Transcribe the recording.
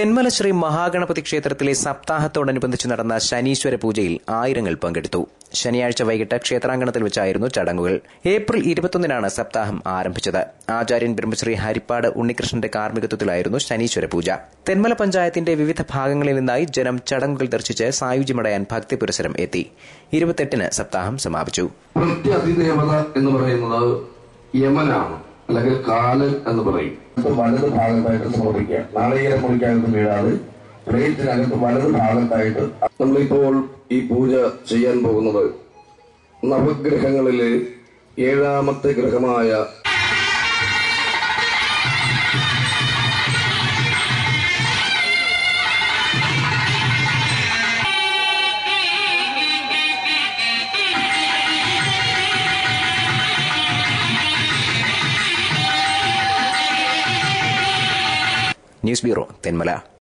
തെന്മല ശ്രീ മഹാഗണപതി ക്ഷേത്രത്തിലെ സപ്താഹത്തോടനുബന്ധിച്ച് നടന്ന ശനീശ്വര പൂജയിൽ ആയിരങ്ങൾ പങ്കെടുത്തു. ശനിയാഴ്ച വൈകിട്ട് ക്ഷേത്രാങ്കണത്തിൽ വെച്ചായിരുന്നു ചടങ്ങുകൾ. ഏപ്രിൽ 21-നാണ് സപ്താഹം ആരംഭിച്ചത്. ആചാര്യൻ ബ്രഹ്മശ്രീ ഹരിപ്പാട് ഉണ്ണികൃഷ്ണന്റെ കാർമ്മികത്വത്തിലായിരുന്നു ശനീശ്വര പൂജ. തെന്മല പഞ്ചായത്തിന്റെ വിവിധ ഭാഗങ്ങളിൽ നിന്നായി ജനം ചടങ്ങുകൾ ദർശിച്ച് സായുജ്യമടയാൻ ഭക്തിപുരസരം എത്തി. 28-ന് സപ്താഹം സമാപിച്ചു. പ്രത്യതിദേവത എന്ന് പറയുന്നത് യമനാണ്, അല്ലെങ്കിൽ കാലൻ എന്ന് പറയും. വലത് ഭാഗത്തായിട്ട് സമർപ്പിക്കുക. നാളികേരം മുറിക്കാനൊന്നും വീഴാതെ പ്ലേറ്റിനകത്ത് വലത് ഭാഗത്തായിട്ട്. നമ്മളിപ്പോൾ ഈ പൂജ ചെയ്യാൻ പോകുന്നത് നവഗ്രഹങ്ങളിലെ 7ാമത്തെ ഗ്രഹമായ ന്യൂസ് ബ്യൂറോ, തെന്മല.